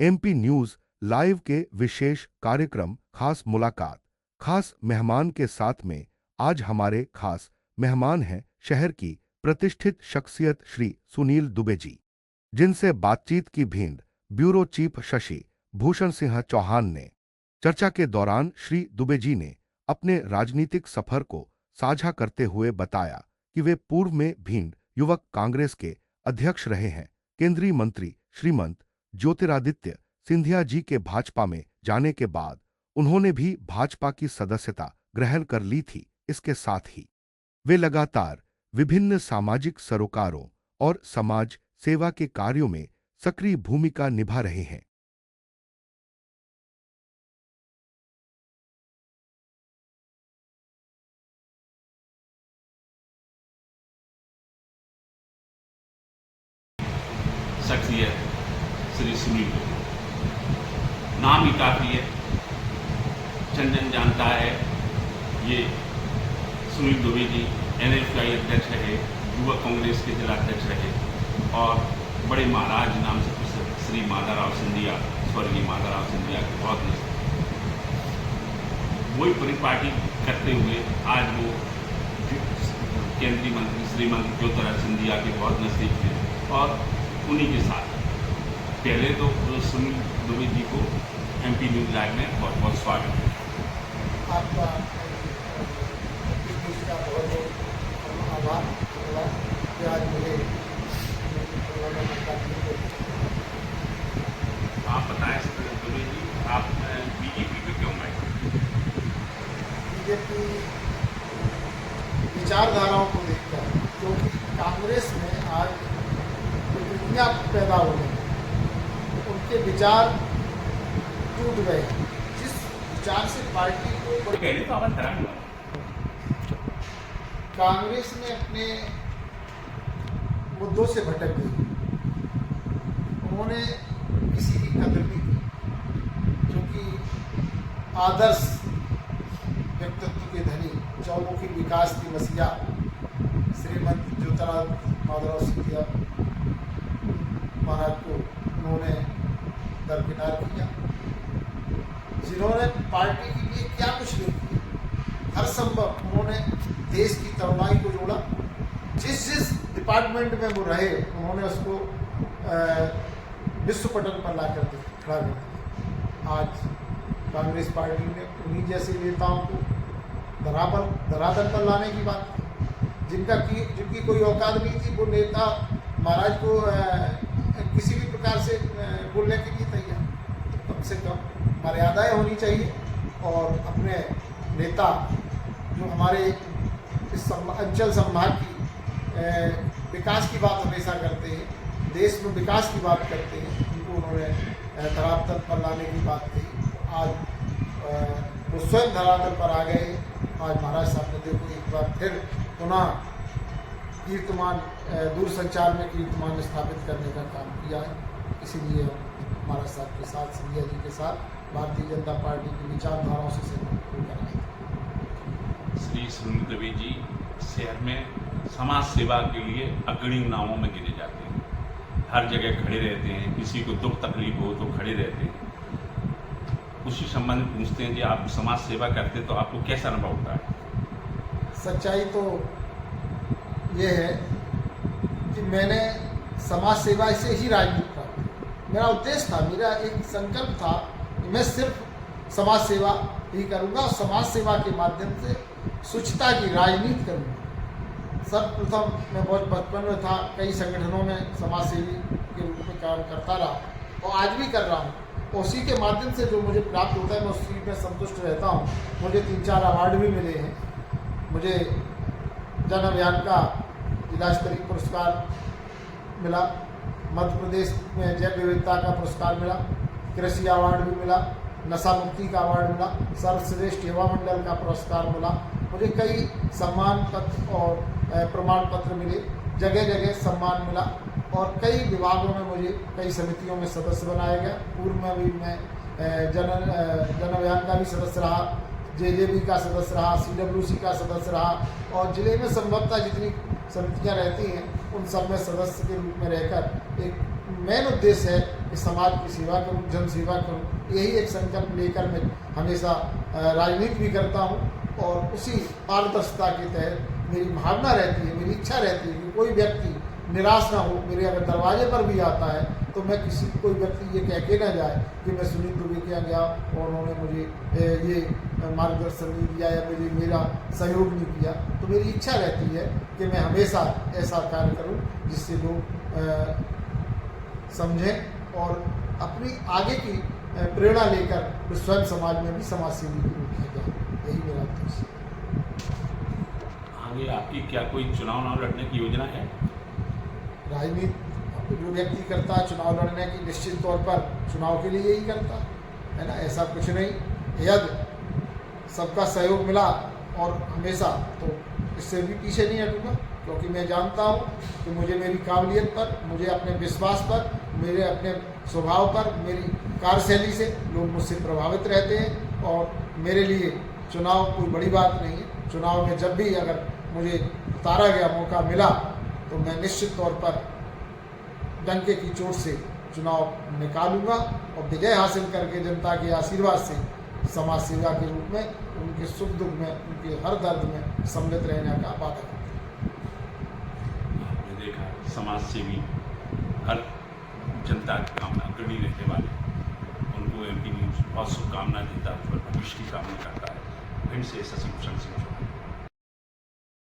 MP news live के विशेष कार्यक्रम खास मुलाकात खास मेहमान के साथ में आज हमारे खास मेहमान हैं शहर की प्रतिष्ठित शख्सियत श्री सुनील दुबे जी, जिनसे बातचीत की भेंट ब्यूरो चीफ शशि भूषण सिंह चौहान ने। चर्चा के दौरान श्री दुबे जी ने अपने राजनीतिक सफर को साझा करते हुए बताया कि वे पूर्व में भिंड युवक कांग्रेस के अध्यक्ष रहे हैं। केंद्रीय मंत्री श्रीमंत ज्योतिरादित्य सिंधिया जी के भाजपा में जाने के बाद उन्होंने भी भाजपा की सदस्यता ग्रहण कर ली थी। इसके साथ ही वे लगातार विभिन्न सामाजिक सरोकारों और समाज सेवा के कार्यों में सक्रिय भूमिका निभा रहे हैं। शख्सियत श्री सुनील दुबे, नाम ही काफ़ी है, जन जानता है। ये सुनील दुबे जी NFI अध्यक्ष रहे, युवक कांग्रेस के जिला अध्यक्ष रहे और बड़े महाराज नाम से प्रसिद्ध श्री माधवराव सिंधिया, स्वर्गीय माधवराव सिंधिया के बहुत नजदीक, वही परिपाटी करते हुए आज वो केंद्रीय मंत्री श्रीमंत ज्योतिरादित्य सिंधिया के बहुत नजदीक थे और उन्हीं के साथ पहले तो सुनील दुबे जी को MP न्यूज़ लाइव में बहुत बहुत स्वागत है। आपका बहुत बहुत आभार कि आज मुझे आप बताएं दुबे जी, आप BJP में क्यों आए? बीजेपी विचारधाराओं को देखकर, क्योंकि कांग्रेस में आज विकृतियाँ पैदा हो गई, उनके विचार टूट गए। जिस विचार से पार्टी को पहले तो आवाज खराब हुआ। कांग्रेस ने अपने मुद्दों से भटक गई, उन्होंने किसी की कदर नहीं की, क्योंकि आदर्श व्यक्तित्व के धनी चौमुखी विकास की मसीहा श्रीमंत ज्योतिरादित्य माधवराव सिंधिया महाराज को उन्होंने दरकिनार किया, जिन्होंने पार्टी के लिए क्या कुछ नहीं किया। हर संभव उन्होंने देश की तरुणाई को जोड़ा, जिस डिपार्टमेंट में वो रहे उन्होंने उसको विश्व पटल पर ला कर खड़ा कर दिया। आज कांग्रेस पार्टी ने उन्हीं जैसे नेताओं को धरातल पर लाने की बात की, जिनकी कोई औकात नहीं थी। वो नेता महाराज को किसी भी प्रकार से बोलने के लिए तैयार, तो कम से कम मर्यादाएं होनी चाहिए। और अपने नेता जो हमारे इस अंचल संभाग की विकास की बात हमेशा करते हैं, देश में विकास की बात करते हैं, उनको उन्होंने धरातल पर लाने की बात कही। आज वो स्वयं धरातल पर आ गए। आज महाराज साहब ने देखो एक बार फिर पुनः कीर्तिमान दूरसंचार में कीर्तिमान स्थापित करने का काम किया है। इसीलिए महाराज साहब के साथ, सिंधिया जी के साथ भारतीय जनता पार्टी की विचारधाराओं से सहमत होकर आए। श्री सुनील दुबे जी शहर में समाज सेवा के लिए अग्रणी नामों में गिने जाते हैं, हर जगह खड़े रहते हैं, किसी को दुख तकलीफ हो तो खड़े रहते हैं। उसी संबंध में पूछते हैं कि आप समाज सेवा करते तो आपको कैसा अनुभव होता है? सच्चाई तो ये है कि मैंने समाज सेवा से ही राजनीति का मेरा उद्देश्य था, मेरा एक संकल्प था कि मैं सिर्फ समाज सेवा ही करूँगा और समाज सेवा के माध्यम से स्वच्छता की राजनीति करूँगा। सर्वप्रथम मैं बहुत बचपन में था, कई संगठनों में समाज सेवी के रूप में काम करता रहा और आज भी कर रहा हूँ। उसी के माध्यम से जो मुझे प्राप्त होता है मैं उसी में संतुष्ट रहता हूँ। मुझे 3-4 अवार्ड भी मिले हैं। मुझे जन अभियान का जिला स्तरीय पुरस्कार मिला, मध्य प्रदेश में जैव विविधता का पुरस्कार मिला, कृषि अवार्ड भी मिला, नशा मुक्ति का अवार्ड मिला, सर्वश्रेष्ठ युवा मंडल का पुरस्कार मिला। मुझे कई सम्मान पत्र और प्रमाण पत्र मिले, जगह जगह सम्मान मिला और कई विभागों में मुझे कई समितियों में सदस्य बनाया गया। पूर्व में भी मैं जन अभियान का भी सदस्य रहा, JJB का सदस्य रहा, CWC का सदस्य रहा और जिले में संभवतः जितनी समितियां रहती हैं उन सब में सदस्य के रूप में रहकर एक मेन उद्देश्य है कि समाज की सेवा करूं, जन सेवा करूं। यही एक संकल्प लेकर मैं हमेशा राजनीति भी करता हूं और उसी पारदर्शिता के तहत मेरी भावना रहती है, मेरी इच्छा रहती है कि कोई व्यक्ति निराश ना हो। मेरे अगर दरवाजे पर भी आता है तो मैं कोई व्यक्ति ये कह के ना जाए कि मैं सुनील दुबे के यहाँ गया और उन्होंने मुझे ये मार्गदर्शन नहीं दिया या मेरा सहयोग नहीं किया। तो मेरी इच्छा रहती है कि मैं हमेशा ऐसा कार्य करूं जिससे लोग समझें और अपनी आगे की प्रेरणा लेकर स्वयं समाज में भी समाज सेवी के रूप में जाए। यही मेरा उद्देश्य है। आगे आपकी क्या कोई चुनाव लड़ने की योजना है? राजनीति जो व्यक्ति करता है चुनाव लड़ने की, निश्चित तौर पर चुनाव के लिए यही करता है ना, ऐसा कुछ नहीं। यदि सबका सहयोग मिला और हमेशा, तो इससे भी पीछे नहीं हटूंगा, क्योंकि मैं जानता हूँ कि मुझे मेरी काबिलियत पर, मुझे अपने विश्वास पर, मेरे अपने स्वभाव पर, मेरी कार्यशैली से लोग मुझसे प्रभावित रहते हैं और मेरे लिए चुनाव कोई बड़ी बात नहीं है। चुनाव में जब भी अगर मुझे उतारा गया मौका मिला तो मैं निश्चित तौर पर डंके की चोट से चुनाव निकालूंगा और विजय हासिल करके जनता के आशीर्वाद से समाज सेवा के रूप में उनके सुख दुख में, उनके हर दर्द में सम्मिलित रहने का वादा करूँगा। आपने देखा समाज सेवी हर जनता की कामना करनी रहने वाले, उनको MP न्यूज़ बहुत शुभकामना देता है, भविष्य की कामना करता है। फिर से शशि भूषण सिंह।